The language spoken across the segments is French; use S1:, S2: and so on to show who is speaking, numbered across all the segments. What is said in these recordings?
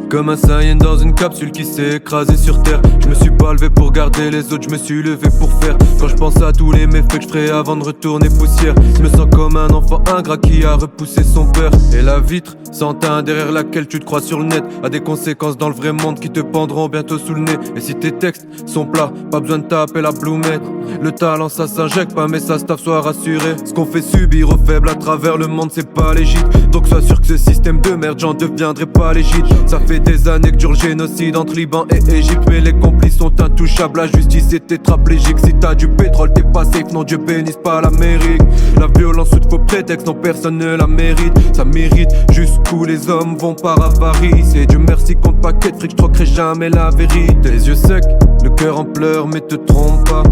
S1: Comme un Saiyan dans une capsule qui s'est écrasée sur terre. Je me suis pas levé pour garder les autres, je me suis levé pour faire. Quand je pense à tous les méfaits que je ferai avant de retourner poussière, je me sens comme un enfant ingrat qui a repoussé son père. Et la vitre, sans teint derrière laquelle tu te crois sur le net, a des conséquences dans le vrai monde qui te pendront bientôt sous le nez. Et si tes textes sont plats, pas besoin de taper la bloumette. Le talent ça s'injecte pas mais ça staff, sois rassuré. Ce qu'on fait subir aux faibles à travers le monde c'est pas légit. Donc sois sûr que ce système de merde j'en deviendrai pas légit. Ça fait des années que dure le génocide entre Liban et Égypte, mais les complices sont intouchables, la justice est tétraplégique. Si t'as du pétrole t'es pas safe, non Dieu bénisse pas l'Amérique. La violence sous de faux prétextes, non personne ne la mérite. Ça mérite jusqu'où les hommes vont par avarice. Et Dieu merci contre paquet de fric, j'troquerai jamais la vérité. Les yeux secs, le cœur en pleurs mais te trompe pas.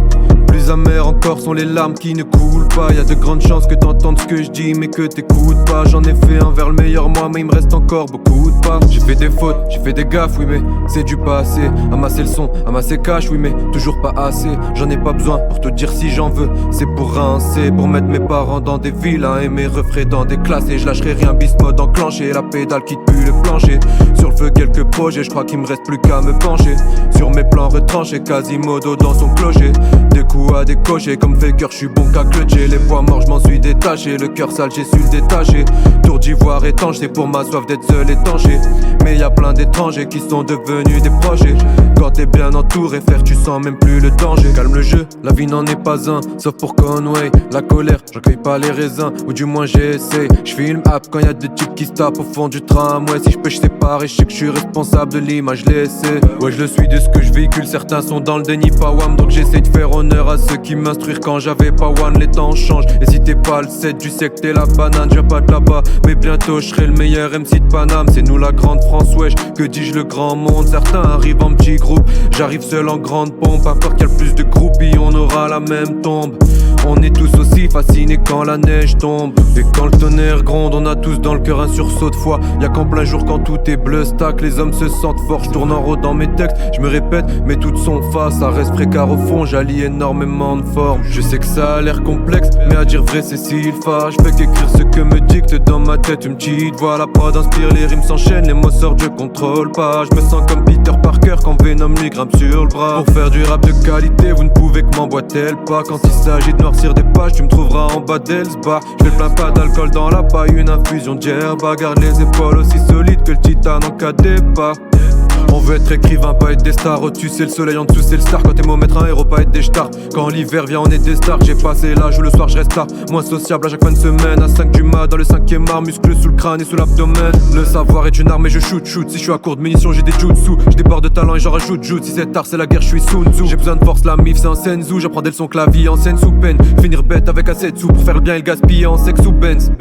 S1: Plus amères encore sont les larmes qui ne coulent pas. Y'a de grandes chances que t'entendes ce que je dis mais que t'écoutes pas. J'en ai fait un vers le meilleur moi mais il me reste encore beaucoup de pas. J'ai fait des fautes, j'ai fait des gaffes oui mais c'est du passé. Amasser le son, amasser cash oui mais toujours pas assez. J'en ai pas besoin pour te dire si j'en veux. C'est pour rincer, pour mettre mes parents dans des villas et mes refrains dans des classes. Et je lâcherai rien bis mode enclenché. La pédale qui pue le plancher. Sur le feu quelques projets, je crois qu'il me reste plus qu'à me pencher. Sur mes plans retranchés, Quasimodo dans son clocher. Des coups à décocher, comme Faker, je suis bon qu'à clutcher. Les poids morts, je m'en suis détaché. Le cœur sale, j'ai su le détacher. Tour d'ivoire étanche, c'est pour ma soif d'être seul étanché. Mais y a plein d'étrangers qui sont devenus des projets. Quand t'es bien entouré, frère, tu sens même plus le danger. Calme le jeu, la vie n'en est pas un, sauf pour Conway. La colère, j'accueille pas les raisins, ou du moins j'essaie. J'filme app quand y'a des types qui se tapent au fond du tramway. Si j'peux j'sépare et j'sais que j'suis responsable de l'image laissée. Ouais, je le suis de ce que je véhicule, certains sont dans le déni, pas wham. Donc j'essaie de faire honneur à ceux qui m'instruirent quand j'avais pas one. Les temps changent, et si t'es pas le 7, tu sais que t'es la banane. J'viens pas de là-bas, mais bientôt j'serai le meilleur MC de Paname. C'est nous la grande France, wesh, que dis-je le grand monde. Certains arrivent en petits groupes, j'arrive seul en grande pompe. À peur qu'il y a le plus de groupies, on aura la même tombe. On est tous aussi fascinés quand la neige tombe. Et quand le tonnerre gronde, on a tous dans le cœur un sursaut de foi. Y'a qu'en plein jour quand tout est bleu stack, les hommes se sentent forts. J'tourne en rond dans mes textes, je me répète, mais toutes sont face. Ça reste frais car au fond j'allie énormément de formes. Je sais que ça a l'air complexe, mais à dire vrai c'est s'il fa. Je fais qu'écrire ce que me dicte dans ma tête une petite voix. La prod inspire, les rimes s'enchaînent, les mots sortent, je contrôle pas. Je me sens comme Peter Parker quand Venom lui grimpe sur le bras. Pour faire du rap de qualité, vous ne pouvez que m'emboîter le pas. Quand il s'agit de noircir des pages, tu me trouveras en bas d'Elsba. Je fais plein pas d'alcool dans la paille, une infusion d'herbe. Garde les épaules aussi solides que le titane en cas de pas. On veut être écrivain, pas être des stars. Au-dessus c'est le soleil, en dessous c'est le star. Quand t'es beau mettre un héros, pas être des stars. Quand l'hiver vient, on est des stars. J'ai passé l'âge où le soir je reste tard. Moins sociable à chaque fin de semaine. À 5 du mat, dans le 5ème art. Muscles sous le crâne et sous l'abdomen. Le savoir est une arme et je shoot. Si je suis à court de munitions, j'ai des jutsu. Je déborde de talent et j'en rajoute. Si c'est tard, c'est la guerre, je suis Sun Tzu. J'ai besoin de force, la mif c'est un senzu. J'apprends des leçons que la vie enseigne sous peine. Finir bête avec assez de sous pour faire le bien et le gaspiller en sexe ou Benz.